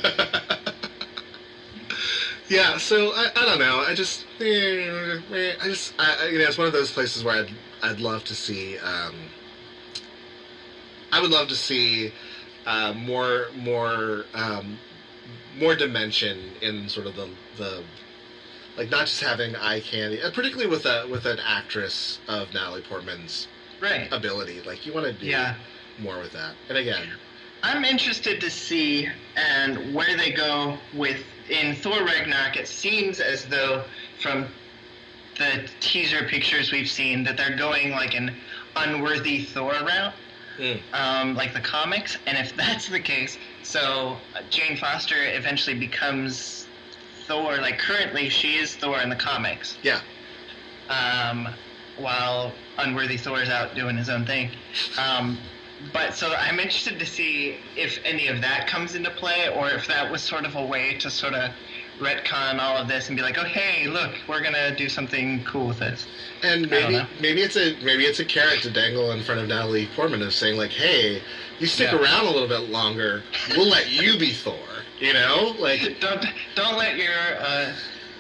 Yeah, so I don't know. I you know, it's one of those places where I'd love to see. I would love to see more dimension in sort of the like, not just having eye candy, particularly with an actress of Natalie Portman's ability. Like, you want to do more with that. And again, I'm interested to see and where they go with in Thor Ragnarok. It seems as though from the teaser pictures we've seen that they're going like an unworthy Thor route, like the comics. And if that's the case, so Jane Foster eventually becomes Thor. Like, currently she is Thor in the comics. Yeah. While unworthy Thor is out doing his own thing. But so I'm interested to see if any of that comes into play, or if that was sort of a way to sort of retcon all of this and be like, oh, hey, look, we're gonna do something cool with this. And maybe it's a carrot to dangle in front of Natalie Portman of saying, like, hey, you stick around a little bit longer, we'll let you be Thor. You know, like, don't let your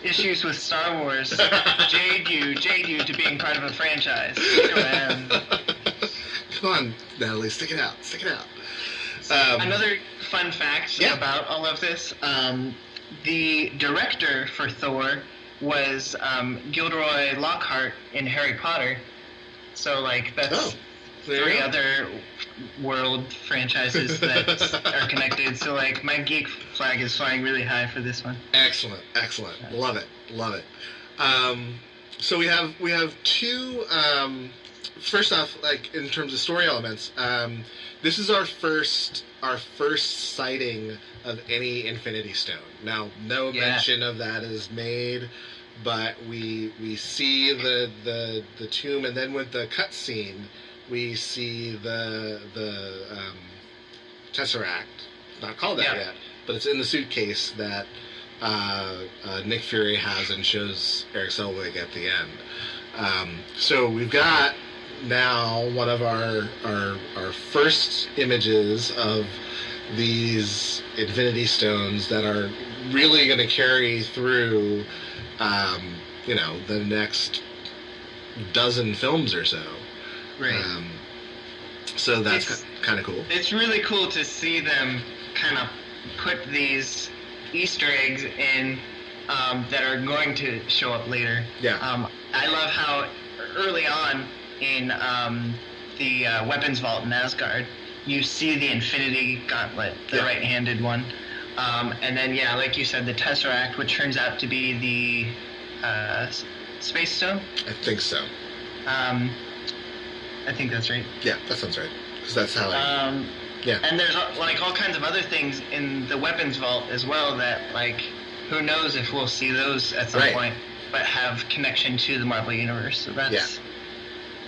issues with Star Wars jade you to being part of a franchise. Go ahead. Come on, Natalie, stick it out. Another fun fact about all of this: the director for Thor was Gilderoy Lockhart in Harry Potter. So, like, that's three other world franchises that are connected. So, like, my geek flag is flying really high for this one. Excellent. Love it. So we have two. First off, like, in terms of story elements, this is our first sighting of any Infinity Stone. Now, no mention of that is made, but we see the tomb, and then with the cutscene, we see the Tesseract. Not called that yet, but it's in the suitcase that Nick Fury has and shows Eric Selvig at the end. So we've got now one of our first images of these Infinity Stones that are really going to carry through, you know, the next dozen films or so. Right. So that's kind of cool. It's really cool to see them kind of put these Easter eggs in that are going to show up later. Yeah. I love how early on in the weapons vault in Asgard, you see the Infinity Gauntlet, the right-handed one. And then, like you said, the Tesseract, which turns out to be the Space Stone. I think so. I think that's right. Yeah, that sounds right. because that's how I... yeah. And there's like all kinds of other things in the weapons vault as well that, like, who knows if we'll see those at some point, but have connection to the Marvel Universe. So that's... Yeah.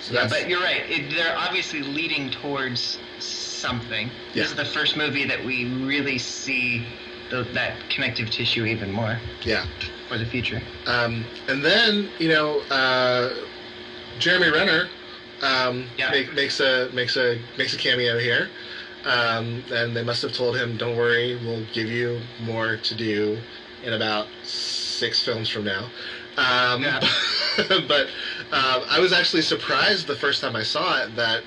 So that's... But you're right. They're obviously leading towards something. Yeah. This is the first movie that we really see that connective tissue even more. Yeah. For the future. And then, Jeremy Renner makes a cameo here. And they must have told him, don't worry, we'll give you more to do in about 6 films from now. But I was actually surprised the first time I saw it that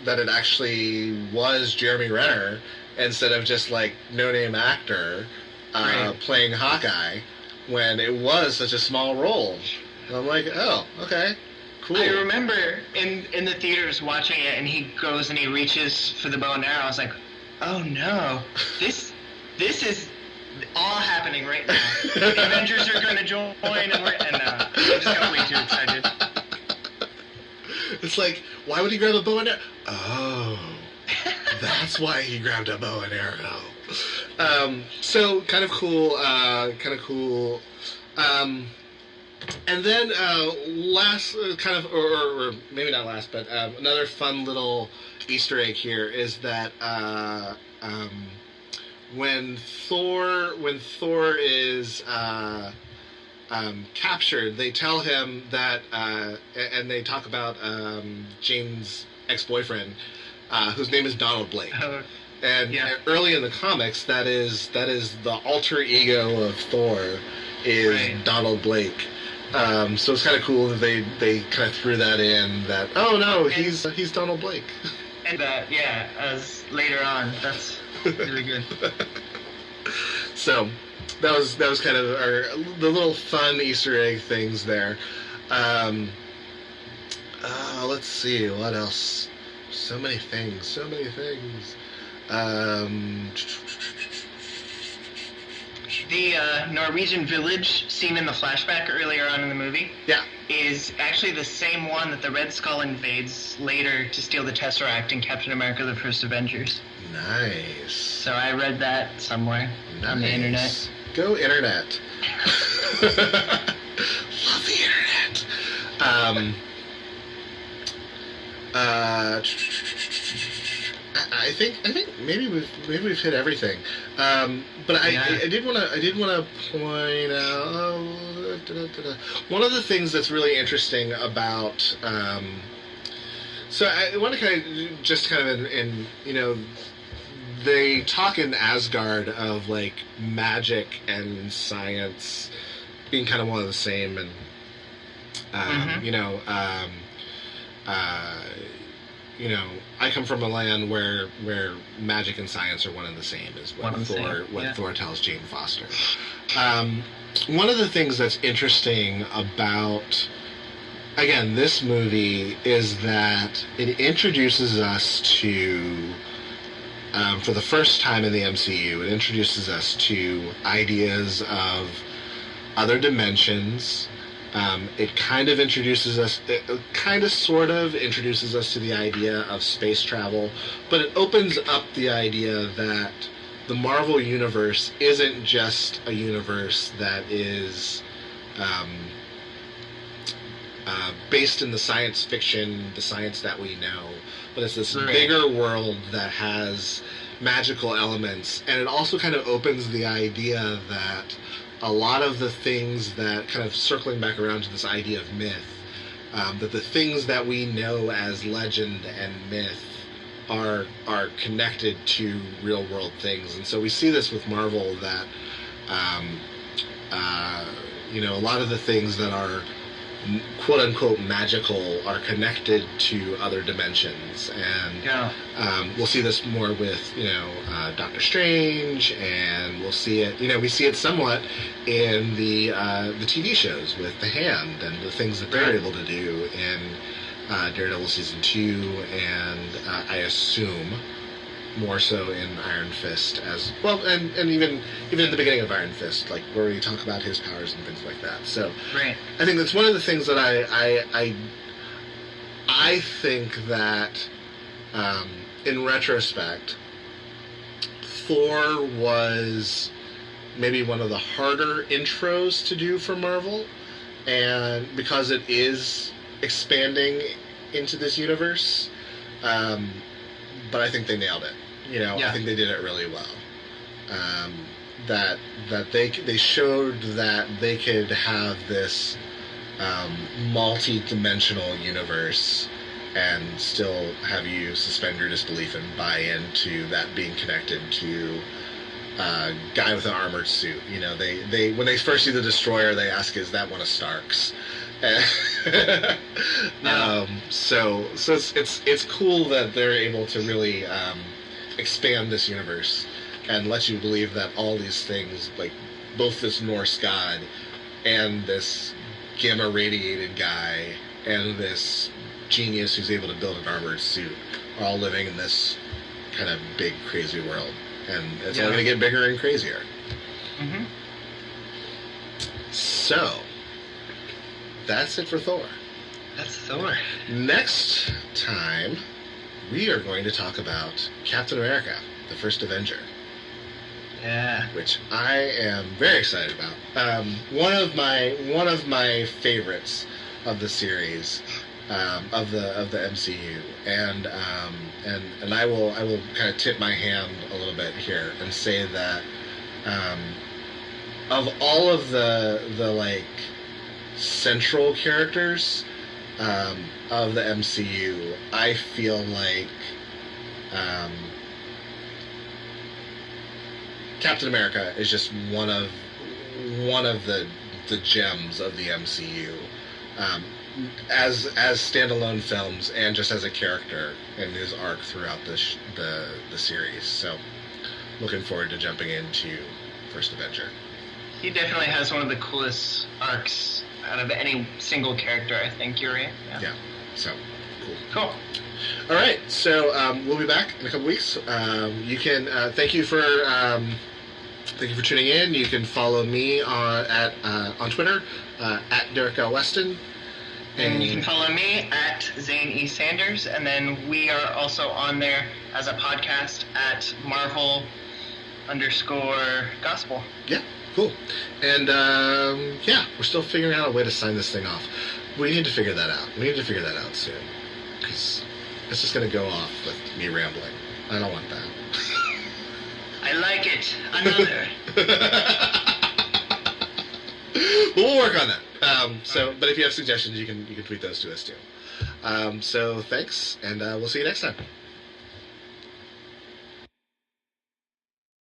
that it actually was Jeremy Renner instead of just like no-name actor playing Hawkeye, when it was such a small role. And I'm like, oh, okay. Cool. I remember in the theaters watching it, and he goes and he reaches for the bow and arrow. I was like, oh no, this is all happening right now. The Avengers are going to join, and I just got way too excited. It's like, why would he grab a bow and arrow? Oh, that's why he grabbed a bow and arrow. So kind of cool. And then last, or maybe not last, but another fun little Easter egg here is that when Thor is captured, they tell him that, and they talk about Jane's ex-boyfriend, whose name is Donald Blake. And early in the comics, that is the alter ego of Thor is Donald Blake. So it's kind of cool that they kind of threw that in. That he's Donald Blake. And as later on, that's really good. So that was kind of the little fun Easter egg things there. Let's see what else. So many things. The Norwegian village seen in the flashback earlier on in the movie is actually the same one that the Red Skull invades later to steal the Tesseract in Captain America: The First Avengers. Nice. So I read that somewhere on the internet. Go internet. Love the internet. I think maybe we've hit everything, but I did want to point out one of the things that's really interesting about. So I want to kind of in they talk in Asgard of like magic and science being kind of one of the same, and I come from a land where magic and science are one and the same, is what Thor tells Jane Foster. One of the things that's interesting about, again, this movie is that it introduces us to, for the first time in the MCU, it introduces us to ideas of other dimensions. It kind of introduces us to the idea of space travel, but it opens up the idea that the Marvel Universe isn't just a universe that is based in the science fiction, the science that we know, but it's this bigger world that has magical elements, and it also kind of opens the idea that a lot of the things that, kind of circling back around to this idea of myth, that the things that we know as legend and myth are connected to real world things. And so we see this with Marvel, that a lot of the things that are quote unquote magical are connected to other dimensions, and we'll see this more with Doctor Strange, and we'll see it. We see it somewhat in the TV shows with the Hand and the things that they're able to do in Daredevil season 2, and I assume more so in Iron Fist as well, and even in the beginning of Iron Fist, like where we talk about his powers and things like that. So I think that's one of the things that I think that In retrospect, Thor was maybe one of the harder intros to do for Marvel, and because it is expanding into this universe, but I think they nailed it. I think they did it really well. That they showed that they could have this multi-dimensional universe and still have you suspend your disbelief and buy into that being connected to a guy with an armored suit. They when they first see the Destroyer, they ask, "Is that one of Stark's?" So it's cool that they're able to really expand this universe and let you believe that all these things, like both this Norse god and this gamma radiated guy and this genius who's able to build an armored suit, are all living in this kind of big crazy world, and it's only going to get bigger and crazier. Mm-hmm. So that's it for Thor. That's Thor. Next time we are going to talk about Captain America, the First Avenger. Yeah. Which I am very excited about. One of my favorites of the series, of the MCU, and I will kind of tip my hand a little bit here and say that of all of the like central characters of the MCU, I feel like Captain America is just one of the gems of the MCU, as standalone films and just as a character in his arc throughout the series. So, looking forward to jumping into First Avenger. He definitely has one of the coolest arcs out of any single character, I think, Yuri. Yeah. So, cool. All right, so we'll be back in a couple weeks. You can thank you for tuning in. You can follow me on Twitter at Derrick L. Weston. And you can follow me at Zane E. Sanders, and then we are also on there as a podcast at Marvel_Gospel. Yeah, cool. And we're still figuring out a way to sign this thing off. We need to figure that out. We need to figure that out soon, because it's just going to go off with me rambling. I don't want that. I like it. Another. We'll work on that. But if you have suggestions, you can tweet those to us too. So thanks, and we'll see you next time.